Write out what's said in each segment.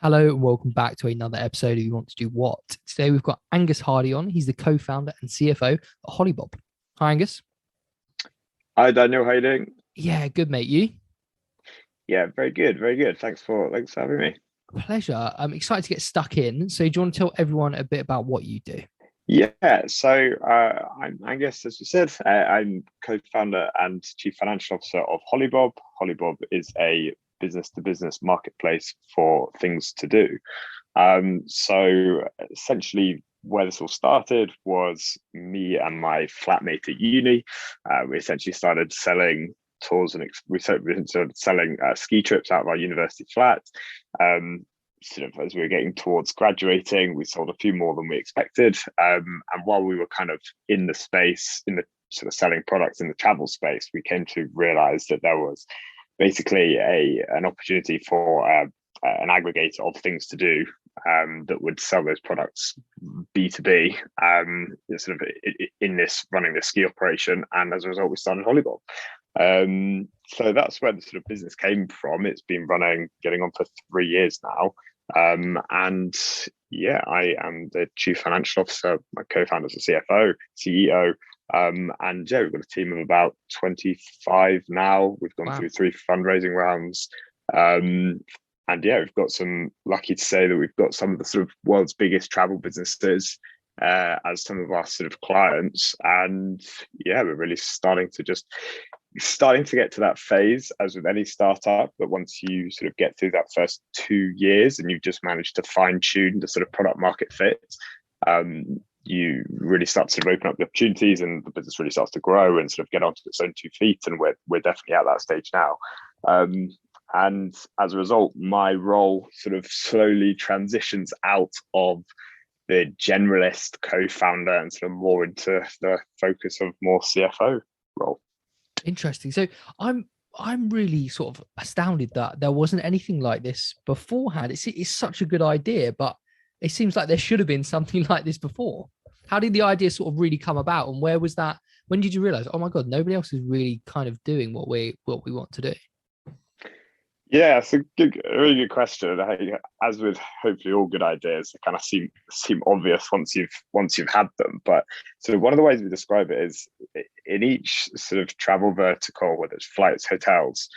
Hello and welcome back to another episode of You Want to Do What. Today we've got Angus Hardy on. He's the co-founder and CFO at Holibob. Hi, Angus. Hi Daniel, how you doing? Yeah, good mate. You? Yeah, very good, very good. Thanks for having me. Pleasure. I'm excited to get stuck in. So do you want to tell everyone a bit about what you do? Yeah, I'm Angus, as you said. I'm co-founder and chief financial officer of Holibob. Holibob is a business-to-business marketplace for things to do. So essentially, where this all started was me and my flatmate at uni. We essentially started selling tours and we started selling ski trips out of our university flat. Um, Sort of as we were getting towards graduating, we sold a few more than we expected. And while we were kind of in the space, in the sort of selling products in the travel space, we came to realize that there was basically a an opportunity for an aggregator of things to do that would sell those products B2B, sort of in this running this ski operation. And as a result, we started Holibob. So that's where the sort of business came from. It's been running, getting on for 3 years now. And yeah, I am the chief financial officer. My co-founder is the CFO, CEO. And yeah, we've got a team of about 25 now. We've gone Wow. through three fundraising rounds. Um, and yeah, we've got some lucky to say that we've got some of the sort of world's biggest travel businesses as some of our sort of clients. And yeah, we're really starting to get to that phase as with any startup, but once you sort of get through that first 2 years and you've just managed to fine tune the sort of product market fit, you really start to sort of open up the opportunities and the business really starts to grow and sort of get onto its own 2 feet. And we're definitely at that stage now. Um, and as a result, my role sort of slowly transitions out of the generalist co-founder and sort of more into the focus of more CFO role. Interesting. So I'm really sort of astounded that there wasn't anything like this beforehand. It's such a good idea, but it seems like there should have been something like this before. How did the idea sort of really come about, and where was that? When did you realize, oh my God, nobody else is really kind of doing what we want to do? Yeah, it's a really good question. As with hopefully all good ideas, they kind of seem obvious once you've had them. But so one of the ways we describe it is in each sort of travel vertical, whether it's flights, hotels,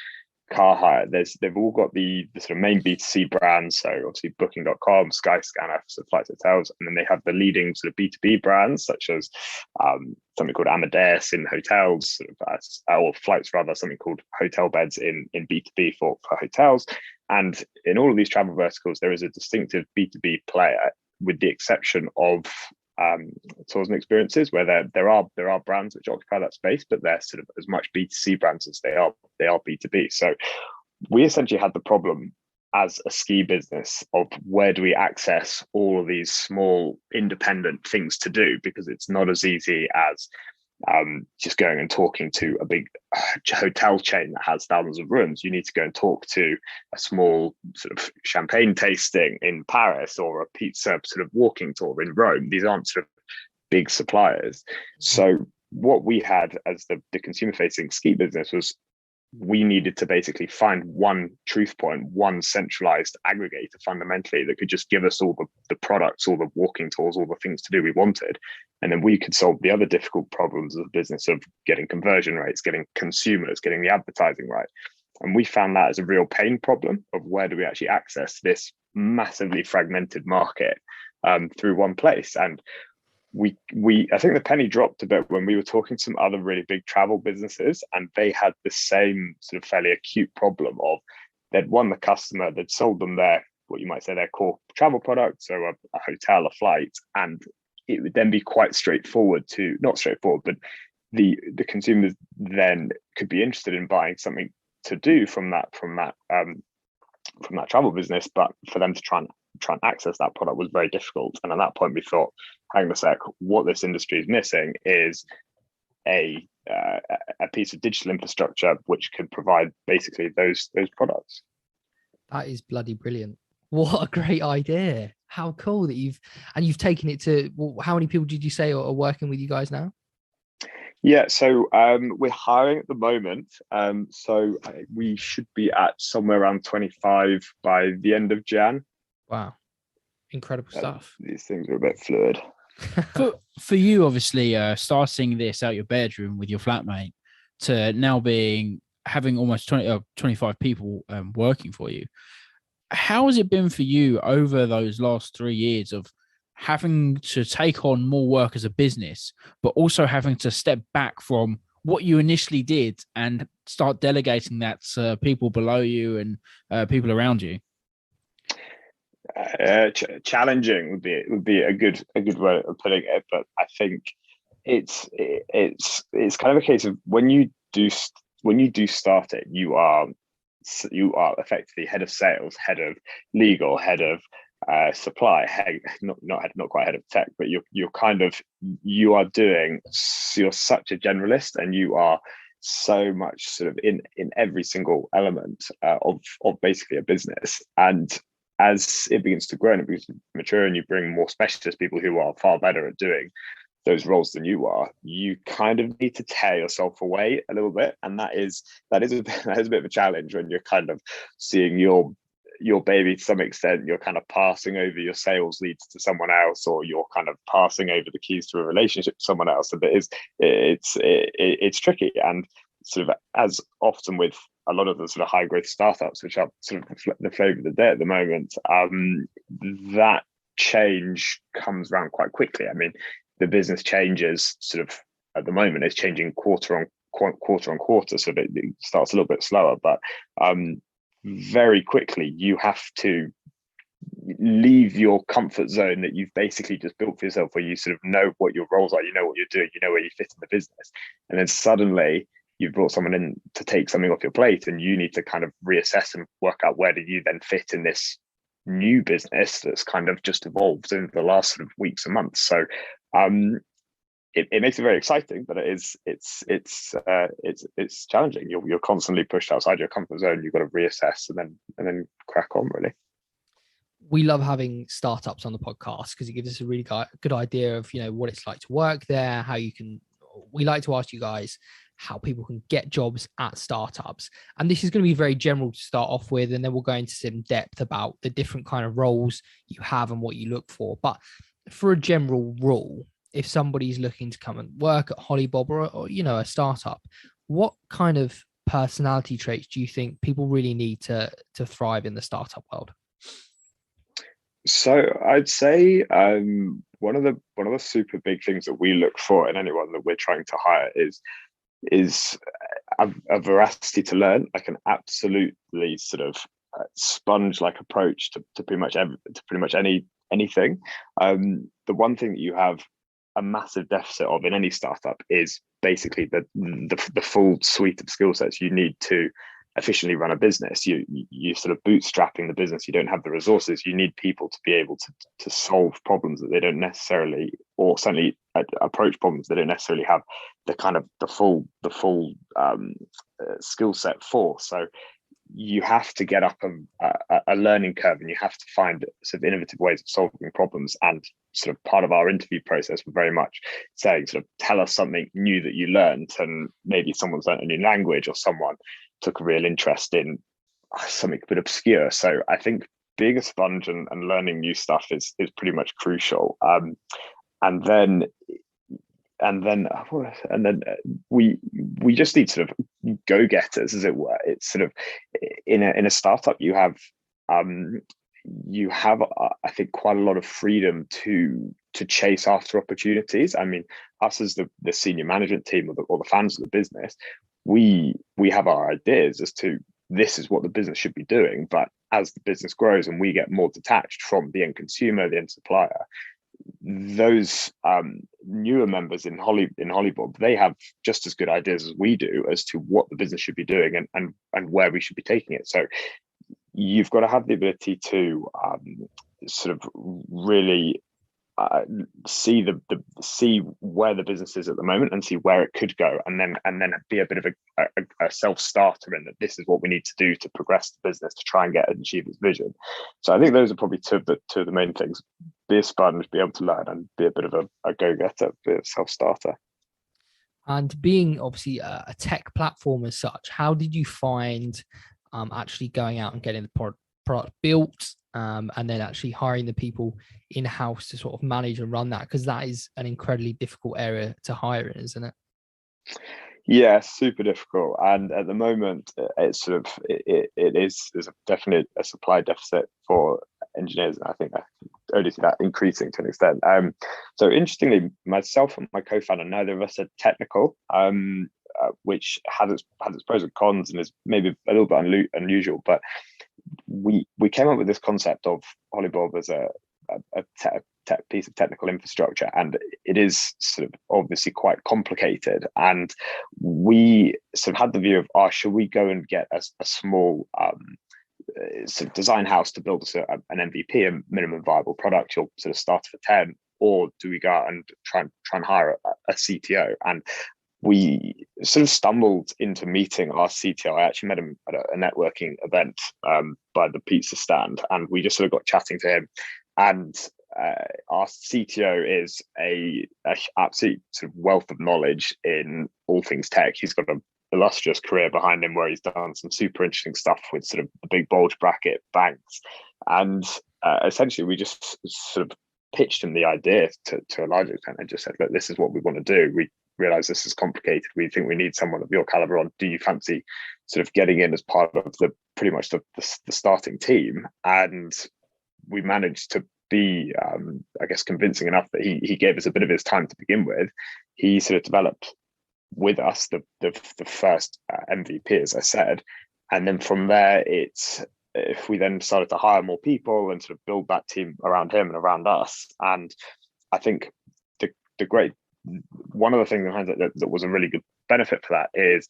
car hire, they've all got the sort of main B2C brands. So obviously booking.com, Skyscanner for flights, hotels, and then they have the leading sort of B2B brands such as something called Amadeus in hotels, sort of, or flights rather, something called Hotel Beds in B2B for hotels. And in all of these travel verticals, there is a distinctive B2B player, with the exception of tours and experiences, where there are brands which occupy that space, but they're sort of as much B2C brands as they are B2B. So we essentially had the problem as a ski business of where do we access all of these small independent things to do, because it's not as easy as just going and talking to a big hotel chain that has thousands of rooms. You need to go and talk to a small sort of champagne tasting in Paris or a pizza sort of walking tour in Rome. These aren't sort of big suppliers. So what we had as the consumer facing ski business was we needed to basically find one truth point, one centralized aggregator fundamentally that could just give us all the products, all the walking tours, all the things to do we wanted. And then we could solve the other difficult problems of the business of getting conversion rates, getting consumers, getting the advertising right. And we found that as a real pain problem of where do we actually access this massively fragmented market through one place. And we I think the penny dropped a bit when we were talking to some other really big travel businesses, and they had the same sort of fairly acute problem of they'd won the customer, they'd sold them their what you might say their core travel product, so a hotel, a flight, and it would then be quite straightforward to not straightforward, but the consumers then could be interested in buying something to do from that travel business, but for them to try and access that product was very difficult. And at that point, we thought, hang on a sec, what this industry is missing is a a piece of digital infrastructure which could provide basically those products. That is bloody brilliant. What a great idea. How cool that you've taken it to, well, how many people did you say are working with you guys now? Yeah, so we're hiring at the moment. So we should be at somewhere around 25 by the end of Jan. Wow, incredible stuff. These things are a bit fluid. For you, obviously, starting this out your bedroom with your flatmate to now having almost 25 people working for you. How has it been for you over those last 3 years of having to take on more work as a business, but also having to step back from what you initially did and start delegating that to people below you and people around you? Challenging would be a good way of putting it, but I think it's kind of a case of when you do start it, you are effectively head of sales, head of legal, head of supply, not quite head of tech, but you're such a generalist, and you are so much sort of in every single element of basically a business. And as it begins to grow and it begins to mature, and you bring more specialist people who are far better at doing those roles than you are, you kind of need to tear yourself away a little bit, and that is a bit of a challenge when you're kind of seeing your baby to some extent. You're kind of passing over your sales leads to someone else, or you're kind of passing over the keys to a relationship to someone else. And it's tricky, and sort of as often with a lot of the sort of high growth startups, which are sort of the flavor of the day at the moment, that change comes around quite quickly. I mean, the business changes sort of at the moment. It's changing quarter on quarter, so it starts a little bit slower, but very quickly you have to leave your comfort zone that you've basically just built for yourself, where you sort of know what your roles are, you know what you're doing, you know where you fit in the business, and then suddenly you've brought someone in to take something off your plate, and you need to kind of reassess and work out where do you then fit in this new business that's kind of just evolved in the last sort of weeks and months. So it makes it very exciting, but it's challenging. You're constantly pushed outside your comfort zone. You've got to reassess and then crack on, really. We love having startups on the podcast because it gives us a really good idea of, what it's like to work there, how you can. We like to ask you guys how people can get jobs at startups, and this is going to be very general to start off with, and then we'll go into some depth about the different kind of roles you have and what you look for. But for a general rule, if somebody's looking to come and work at Holibob or a startup, what kind of personality traits do you think people really need to thrive in the startup world? So I'd say one of the super big things that we look for in anyone that we're trying to hire is a veracity to learn, like an absolutely sort of sponge-like approach to pretty much anything. The one thing that you have a massive deficit of in any startup is basically the full suite of skill sets you need to efficiently run a business. You sort of bootstrapping the business. You don't have the resources. You need people to be able to solve problems that they don't necessarily, or certainly approach problems they don't necessarily have the full skill set for. So you have to get up a learning curve, and you have to find sort of innovative ways of solving problems. And sort of part of our interview process was very much saying, sort of, tell us something new that you learned, and maybe someone's learned a new language, or someone took a real interest in something a bit obscure. So I think being a sponge and learning new stuff is pretty much crucial. And then we just need sort of go-getters, as it were. It's sort of in a startup you have I think quite a lot of freedom to chase after opportunities. I mean, us as the senior management team or the fans of the business, we have our ideas as to this is what the business should be doing. But as the business grows and we get more detached from the end consumer, the end supplier, those newer members in Holibob, they have just as good ideas as we do as to what the business should be doing and where we should be taking it. So you've got to have the ability to sort of really see where the business is at the moment and see where it could go, and then be a bit of a self-starter in that this is what we need to do to progress the business to try and get and achieve its vision. So I think those are probably two of the main things: be a sponge, be able to learn, and be a bit of a go-getter, be a self-starter. And being obviously a tech platform as such, how did you find actually going out and getting the product built, and then actually hiring the people in-house to sort of manage and run that, because that is an incredibly difficult area to hire in, isn't it? Yeah, super difficult. And at the moment, it's sort of there's definitely a supply deficit for engineers. And I think I only see that increasing to an extent. So interestingly, myself and my co-founder, neither of us are technical, which has its pros and cons, and is maybe a little bit unusual. But we came up with this concept of Holibob as a piece of technical infrastructure, and it is sort of obviously quite complicated, and we sort of had the view of, should we go and get a small sort of design house to build an MVP, a minimum viable product? You'll sort of start for 10, or do we go out and try and hire a CTO? And we sort of stumbled into meeting our CTO. I actually met him at a networking event by the pizza stand, and we just sort of got chatting to him. And our CTO is a absolute sort of wealth of knowledge in all things tech. He's got an illustrious career behind him where he's done some super interesting stuff with sort of the big bulge bracket banks. And essentially, we just sort of pitched him the idea to a large extent, and just said, look, this is what we want to do. We realize this is complicated. We think we need someone of your caliber on. Do you fancy sort of getting in as part of pretty much the starting team? And we managed to be, I guess, convincing enough that he gave us a bit of his time to begin with. He sort of developed with us the first MVP, as I said, and then from there, if we then started to hire more people and sort of build that team around him and around us. And I think one of the things that was a really good benefit for that is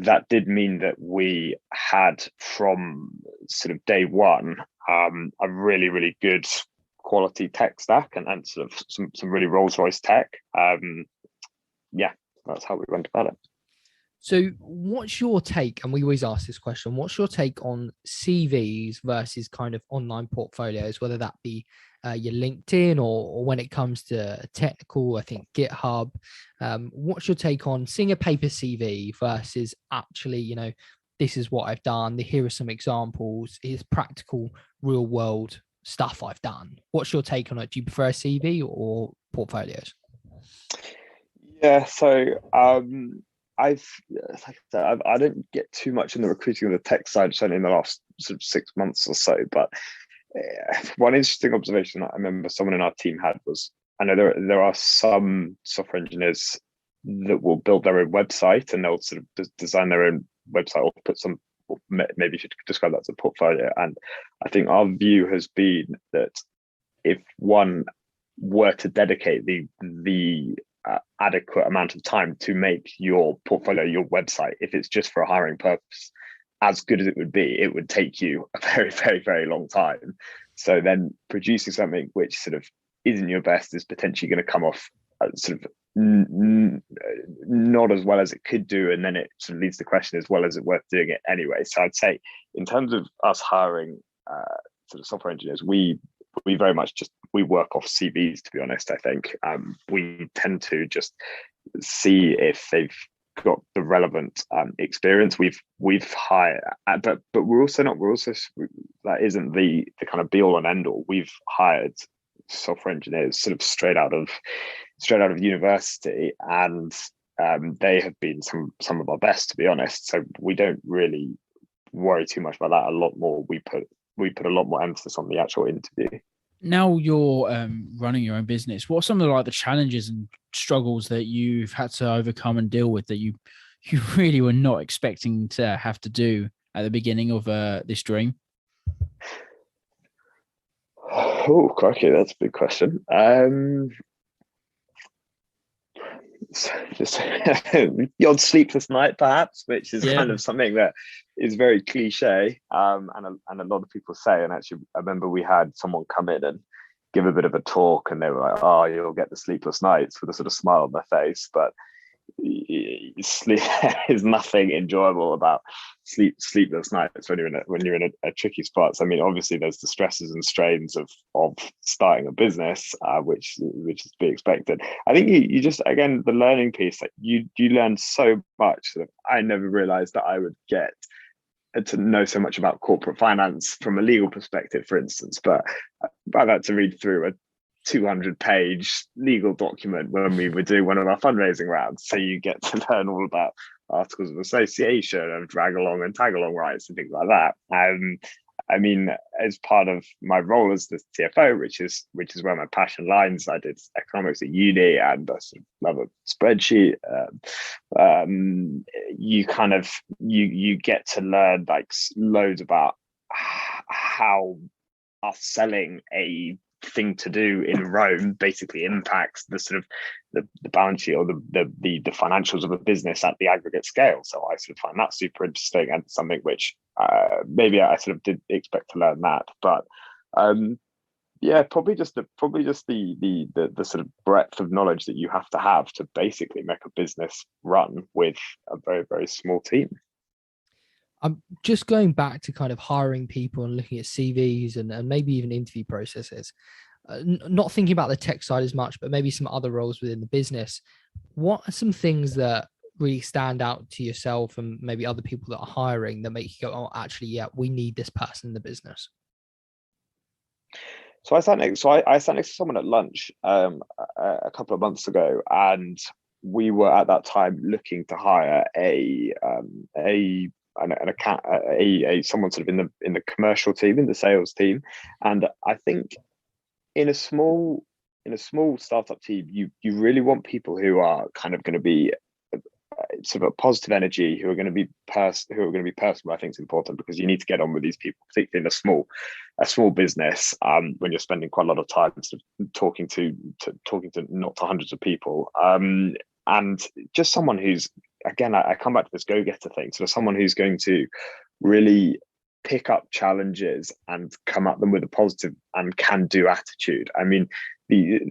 that did mean that we had, from sort of day one, a really, really good quality tech stack and sort of some really Rolls-Royce tech. Yeah, that's how we went about it. So what's your take, and we always ask this question, what's your take on CVs versus kind of online portfolios, whether that be your LinkedIn or when it comes to technical, I think GitHub? What's your take on seeing a paper CV versus actually, this is what I've done, here are some examples, here's practical real world stuff I've done? What's your take on it? Do you prefer a CV or portfolios? Yeah, so I don't get too much in the recruiting of the tech side, certainly in the last sort of 6 months or so. But one interesting observation that I remember someone in our team had was, I know there are some software engineers that will build their own website, and they'll sort of design their own website, or put some, maybe you should describe that as a portfolio. And I think our view has been that if one were to dedicate the adequate amount of time to make your portfolio, your website, if it's just for a hiring purpose, as good as it would take you a very, very, very long time. So then producing something which sort of isn't your best is potentially going to come off sort of not as well as it could do, and then it sort of leads to the question, as well as it worth doing it anyway? So I'd say, in terms of us hiring sort of software engineers, we very much we work off CVs, to be honest. I think we tend to just see if they've got the relevant experience. We've hired, but we're also that isn't the kind of be all and end all. We've hired software engineers sort of straight out of university, and they have been some of our best, to be honest. So we don't really worry too much about that. A lot more, we put a lot more emphasis on the actual interview. Now you're running your own business, what are some of the challenges and struggles that you've had to overcome and deal with that you really were not expecting to have to do at the beginning of this dream? Oh, crikey, that's a big question. Just the odd sleepless night, perhaps, which is kind of something that is very cliche, and a lot of people say. And actually, I remember we had someone come in and give a bit of a talk, and they were like, "Oh, you'll get the sleepless nights," with a sort of smile on their face. But sleep is nothing enjoyable about sleepless nights when you're in a tricky spot. So, I mean, obviously there's the stresses and strains of starting a business, which is to be expected. I think you just, again, the learning piece, like you learn so much that I never realized that I would get to know so much about corporate finance from a legal perspective, for instance, but I've had to read through a 200-page legal document when we were doing one of our fundraising rounds. So you get to learn all about articles of association and drag along and tag along rights and things like that. I mean, as part of my role as the CFO, which is where my passion lies, I did economics at uni and I sort of love a spreadsheet. You get to learn like loads about how us selling a thing to do in Rome basically impacts the sort of the balance sheet or the financials of a business at the aggregate scale. So I sort of find that super interesting and something which maybe I sort of did expect to learn that, but probably just the sort of breadth of knowledge that you have to basically make a business run with a very, very small team. I'm just going back to kind of hiring people and looking at CVs and maybe even interview processes, not thinking about the tech side as much, but maybe some other roles within the business. What are some things that really stand out to yourself and maybe other people that are hiring that make you go, oh, actually, yeah, we need this person in the business? So I sat next to someone at lunch a couple of months ago, and we were at that time looking to hire someone sort of in the commercial team, in the sales team. And I think in a small startup team, you really want people who are kind of going to be sort of a positive energy, who are going to be personal. I think is important, because you need to get on with these people, particularly in a small business, when you're spending quite a lot of time sort of talking to not to hundreds of people, and just someone who's, again, I come back to this go-getter thing. So someone who's going to really pick up challenges and come at them with a positive and can-do attitude. I mean,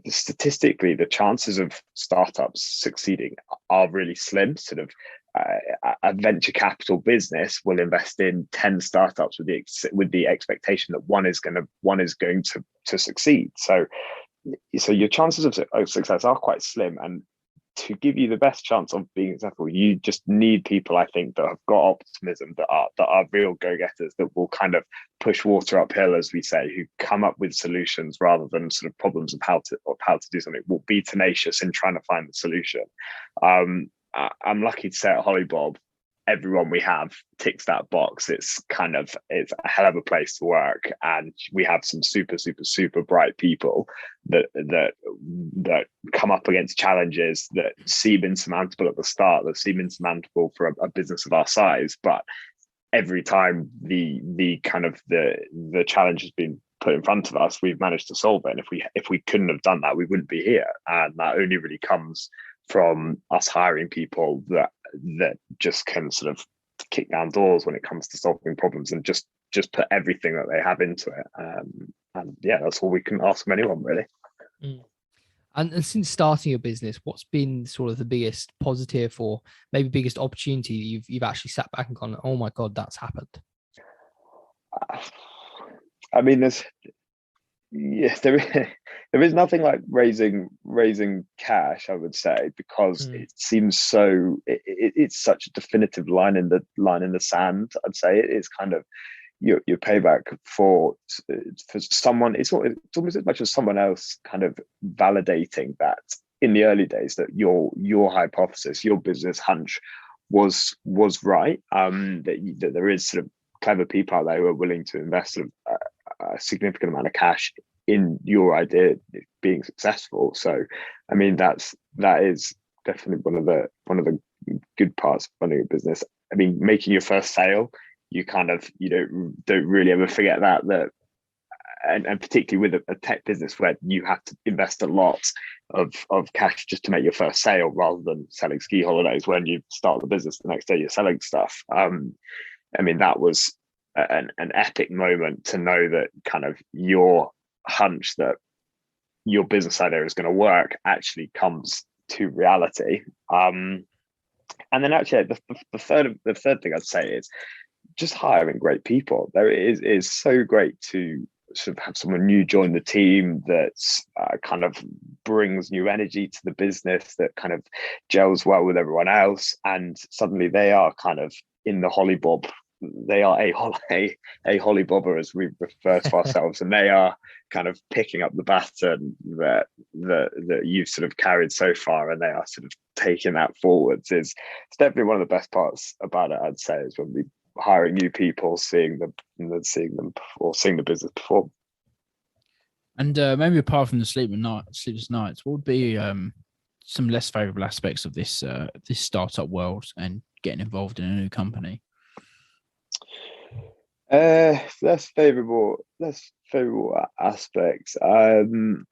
statistically, the chances of startups succeeding are really slim. Sort of a venture capital business will invest in 10 startups with the expectation that one is going to succeed. So your chances of success are quite slim, and to give you the best chance of being successful, you just need people, I think, that have got optimism, that are real go-getters, that will kind of push water uphill, as we say, who come up with solutions rather than sort of problems of how to do something, will be tenacious in trying to find the solution. I'm lucky to say at Holibob, everyone we have ticks that box. It's a hell of a place to work, and we have some super, super, super bright people that come up against challenges that seem insurmountable at the start, that seem insurmountable for a business of our size, but every time the challenge has been put in front of us, we've managed to solve it. And if we couldn't have done that, we wouldn't be here. And that only really comes from us hiring people that just can sort of kick down doors when it comes to solving problems, and just put everything that they have into it. And yeah, that's all we can ask from anyone, really. Mm. And since starting your business, what's been sort of the biggest positive or maybe biggest opportunity you've actually sat back and gone, oh my God, that's happened? I mean, there is nothing like raising cash, I would say, because it seems so. It's such a definitive line in the sand. I'd say it is kind of your payback for someone. It's almost as much as someone else kind of validating that in the early days that your hypothesis, your business hunch was right. That there is sort of clever people out there who are willing to invest sort of a significant amount of cash in your idea being successful. So, I mean, that is definitely one of the good parts of running a business. I mean, making your first sale, you don't really ever forget that, and particularly with a tech business where you have to invest a lot of cash just to make your first sale, rather than selling ski holidays when you start the business the next day you're selling stuff. I mean, that was an epic moment to know that kind of your hunch that your business idea is going to work actually comes to reality. And then actually the third thing I'd say is just hiring great people. There is so great to sort of have someone new join the team that's kind of brings new energy to the business, that kind of gels well with everyone else, and suddenly they are kind of in the Holibob they are a Hollybobber, as we refer to ourselves, and they are kind of picking up the baton that you've sort of carried so far, and they are sort of taking that forwards. It's definitely one of the best parts about it, I'd say, is when we hiring new people, seeing them or seeing the business perform. And maybe apart from the sleepless nights, what would be some less favorable aspects of this this startup world and getting involved in a new company? Less favorable aspects. I mean,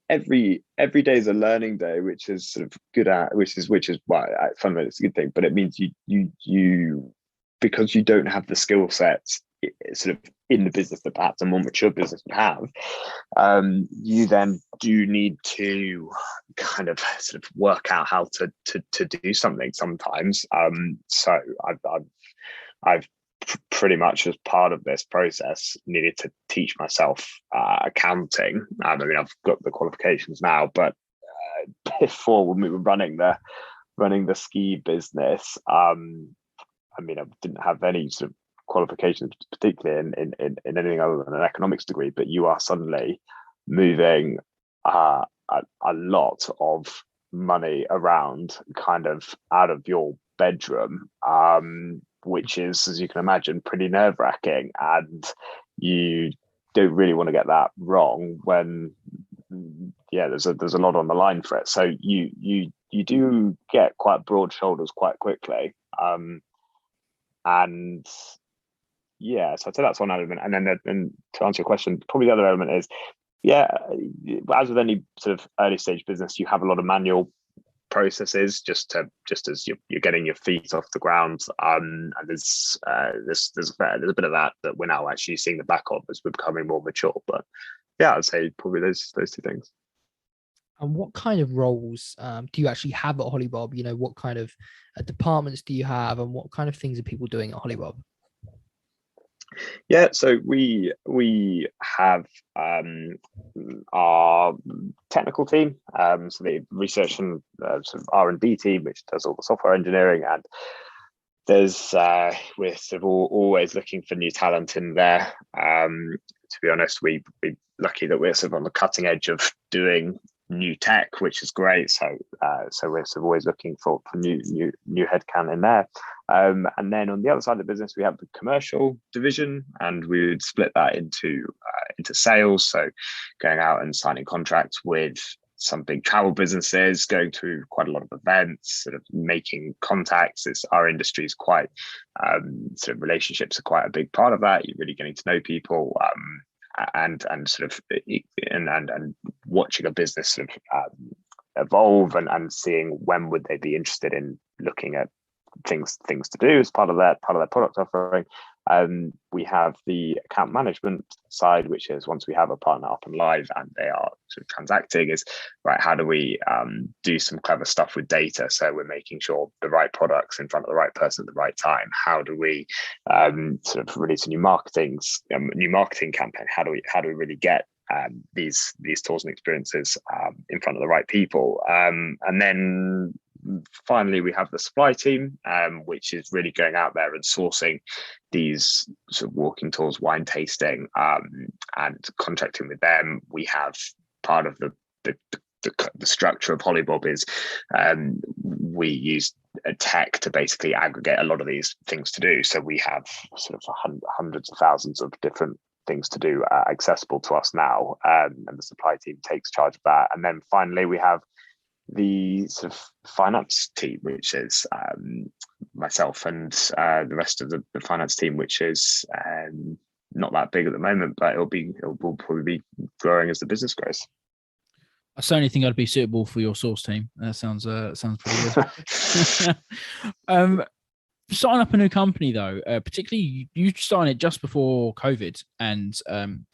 every day is a learning day, which is sort of good at, which is well, fundamentally it's a good thing. But it means you because you don't have the skill sets sort of in the business that perhaps a more mature business would have. You then do need to kind of sort of work out how to do something sometimes. So I've pretty much, as part of this process, needed to teach myself accounting. I mean, I've got the qualifications now, but before, when we were running the ski business, I mean, I didn't have any sort of qualifications, particularly in anything other than an economics degree. But you are suddenly moving a lot of money around, kind of out of your bedroom, which is, as you can imagine, pretty nerve-wracking, and you don't really want to get that wrong when there's a lot on the line for it. So you do get quite broad shoulders quite quickly, and so I'd say that's one element. And then to answer your question, probably the other element is, as with any sort of early stage business, you have a lot of manual processes just as you're getting your feet off the ground, and there's a bit of that we're now actually seeing the back of as we're becoming more mature. But I'd say probably those two things. And what kind of roles do you actually have at Holibob? You know, what kind of departments do you have, and what kind of things are people doing at Holibob? So we have our technical team, so the research and sort of R&D team, which does all the software engineering, and there's we're sort of always looking for new talent in there. To be honest, we're lucky that we're sort of on the cutting edge of doing new tech, which is great. So we're sort of always looking for new headcount in there. And then on the other side of the business, we have the commercial division, and we would split that into sales. So going out and signing contracts with some big travel businesses, going to quite a lot of events, sort of making contacts. Our industry is quite sort of relationships are quite a big part of that. You're really getting to know people, and sort of and watching a business sort of evolve, and seeing when would they be interested in looking at things to do as part of their product offering. We have the account management side, which is once we have a partner up and live and they are sort of transacting, is right, how do we do some clever stuff with data, so we're making sure the right products in front of the right person at the right time. How do we sort of release a new marketing campaign? How do we really get these tools and experiences in front of the right people? And then finally, we have the supply team, which is really going out there and sourcing these sort of walking tours, wine tasting, and contracting with them. We have part of the structure of Holibob is we use tech to basically aggregate a lot of these things to do. So we have sort of hundreds of thousands of different things to do accessible to us now, and the supply team takes charge of that. And then finally, we have the sort of finance team, which is myself and the rest of the finance team, which is not that big at the moment, but it will probably be growing as the business grows. I certainly think I'd be suitable for your source team. That sounds pretty good. Starting up a new company, though, particularly you started it just before COVID and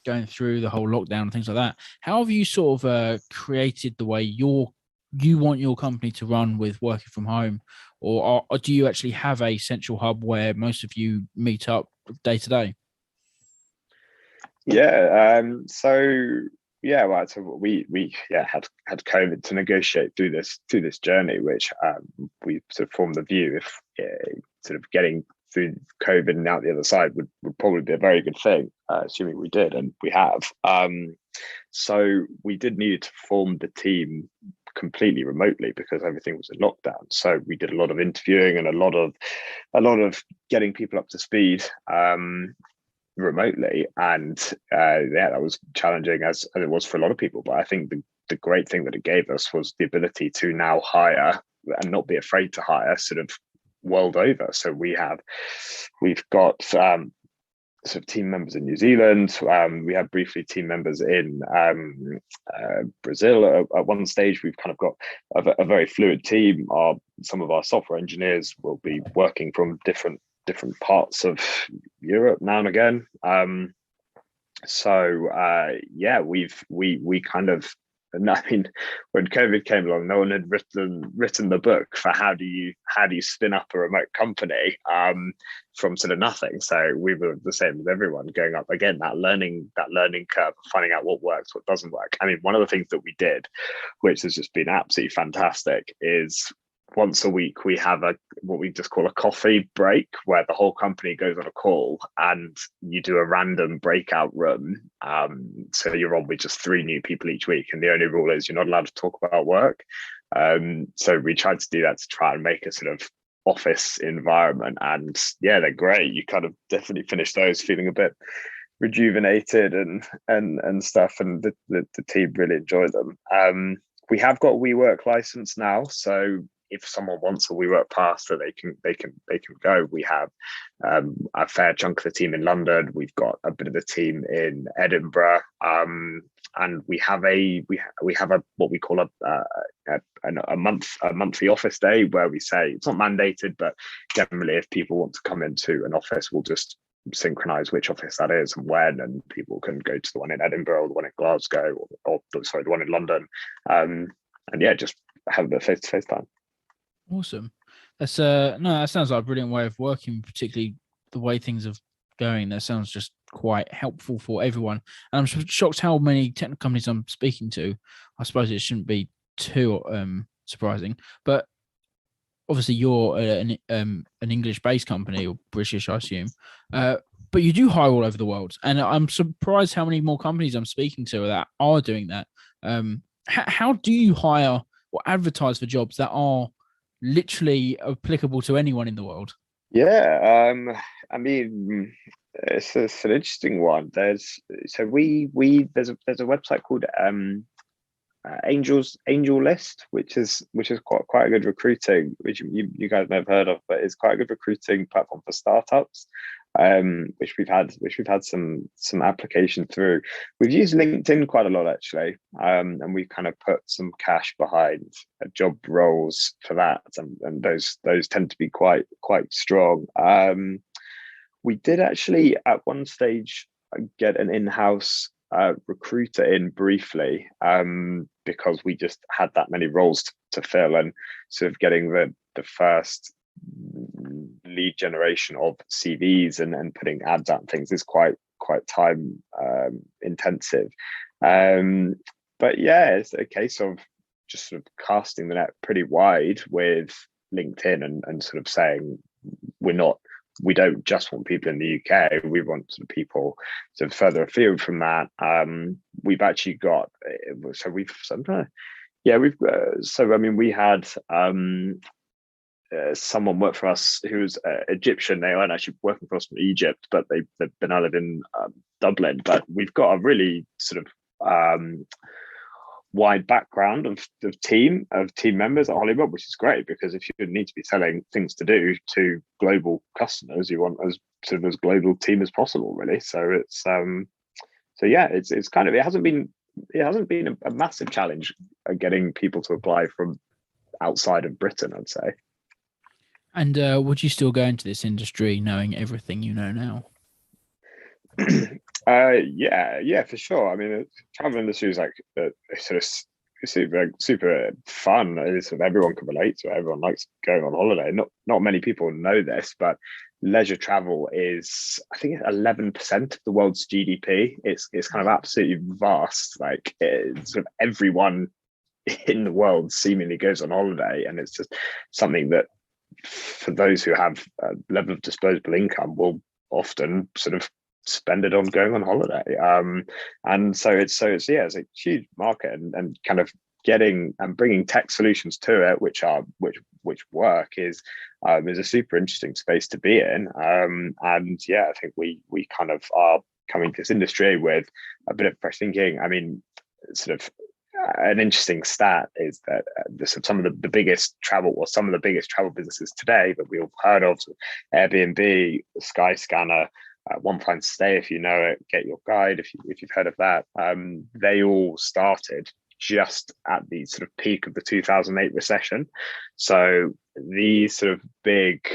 going through the whole lockdown and things like that. How have you sort of created the way you want your company to run with working from home, or do you actually have a central hub where most of you meet up day to day? So we had had COVID to negotiate through this journey, which we sort of formed the view if sort of getting through COVID and out the other side would probably be a very good thing, assuming we did, and we have. So we did need to form the team completely remotely because everything was in lockdown. So we did a lot of interviewing and a lot of getting people up to speed remotely, and that was challenging as it was for a lot of people. But I think the great thing that it gave us was the ability to now hire and not be afraid to hire sort of world over. So we've got sort of team members in New Zealand. We had briefly team members in Brazil at one stage. We've kind of got a very fluid team. Some of our software engineers will be working from different parts of Europe now and again. We kind of, I mean, when COVID came along, no one had written the book for how do you spin up a remote company from sort of nothing. So we were the same as everyone, going up again that learning curve, finding out what works, what doesn't work. I mean, one of the things that we did, which has just been absolutely fantastic, is once a week we have what we just call a coffee break, where the whole company goes on a call and you do a random breakout room. So you're on with just 3 new people each week, and the only rule is you're not allowed to talk about work. So we tried to do that to try and make a sort of office environment, and yeah, they're great. You kind of definitely finish those feeling a bit rejuvenated and stuff, and the team really enjoy them. We have got a WeWork license now, so if someone wants a WeWork pass, so they can go. We have a fair chunk of the team in London. We've got a bit of the team in Edinburgh, and we have a what we call a monthly office day, where we say it's not mandated, but generally if people want to come into an office, we'll just synchronize which office that is and when, and people can go to the one in Edinburgh or the one in Glasgow or the one in London, and yeah, just have a bit of face-to-face time. Awesome. That's that sounds like a brilliant way of working, particularly the way things are going. That sounds just quite helpful for everyone. And I'm shocked how many technical companies I'm speaking to. I suppose it shouldn't be too surprising, but obviously you're an English-based company, or British, I assume. But you do hire all over the world, and I'm surprised how many more companies I'm speaking to that are doing that. How do you hire or advertise for jobs that are literally applicable to anyone in the world? Yeah, I mean, it's an interesting one. There's a website called Angel List, which is quite a good recruiting, which you guys may have heard of, but it's quite a good recruiting platform for startups. Which we've had some application through. We've used LinkedIn quite a lot actually, and we kind of put some cash behind job roles for that, and those tend to be quite strong. We did actually at one stage get an in-house recruiter in briefly, because we just had that many roles to fill, and sort of getting the first lead generation of CVs and putting ads out and things is quite time intensive. But yeah, it's a case of just sort of casting the net pretty wide with LinkedIn and sort of saying we don't just want people in the UK. We want sort of people sort of further afield from that. We've actually got we had someone worked for us who was Egyptian. They weren't actually working for us from Egypt, but they've been out of in Dublin. But we've got a really sort of wide background of team members at Holibob, which is great, because if you need to be selling things to do to global customers, you want as sort of as global team as possible, really. So it's it's kind of, it hasn't been a massive challenge getting people to apply from outside of Britain, I'd say. And would you still go into this industry knowing everything you know now? Yeah, for sure. I mean, travel industry is like sort of super fun. It's sort of everyone can relate to it. Everyone likes going on holiday. Not many people know this, but leisure travel is, I think, 11% of the world's GDP. It's kind of absolutely vast. Like, sort of everyone in the world seemingly goes on holiday, and it's just something that for those who have a level of disposable income will often sort of spend it on going on holiday. And so it's a huge market, and kind of getting and bringing tech solutions to it, which work, is a super interesting space to be in. And yeah, I think we kind of are coming to this industry with a bit of fresh thinking. I mean, sort of an interesting stat is that some of the biggest travel businesses today that we all heard of, Airbnb, Skyscanner, One Fine Stay, if you know it, Get Your Guide, if you've heard of that, they all started just at the sort of peak of the 2008 recession. So these sort of big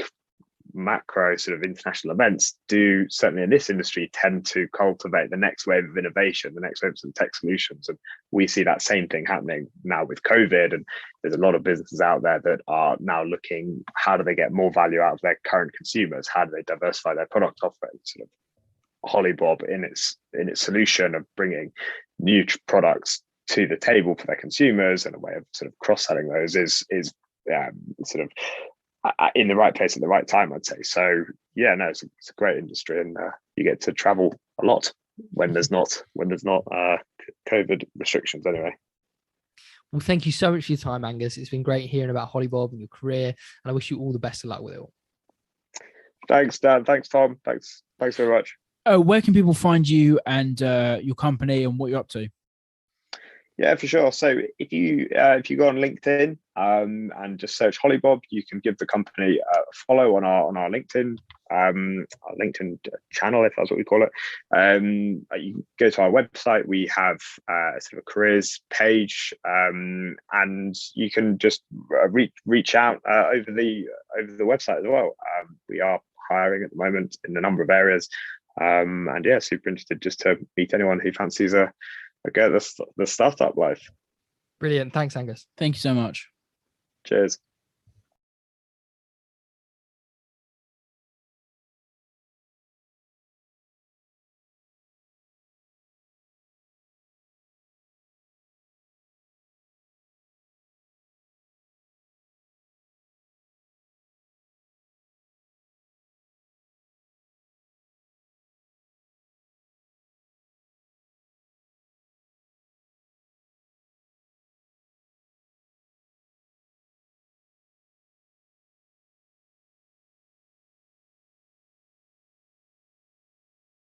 macro sort of international events do, certainly in this industry, tend to cultivate the next wave of innovation, the next wave of tech solutions. And we see that same thing happening now with COVID. And there's a lot of businesses out there that are now looking, how do they get more value out of their current consumers? How do they diversify their product offering? Sort of Holibob in its solution of bringing new products to the table for their consumers, and a way of sort of cross-selling those is sort of in the right place at the right time, I'd say. So yeah, no, it's a great industry, and you get to travel a lot when there's not COVID restrictions anyway. Well, thank you so much for your time, Angus. It's been great hearing about Holibob and your career, and I wish you all the best of luck with it all. Thanks, Dan. Thanks, Tom. Thanks very much. Where can people find you and your company and what you're up to? Yeah, for sure. So if you go on LinkedIn and just search Holibob, you can give the company a follow on our LinkedIn channel, if that's what we call it. You can go to our website. We have sort of a careers page, and you can just reach out over the website as well. We are hiring at the moment in a number of areas, and yeah, super interested just to meet anyone who fancies the startup life. Brilliant. Thanks, Angus. Thank you so much. Cheers.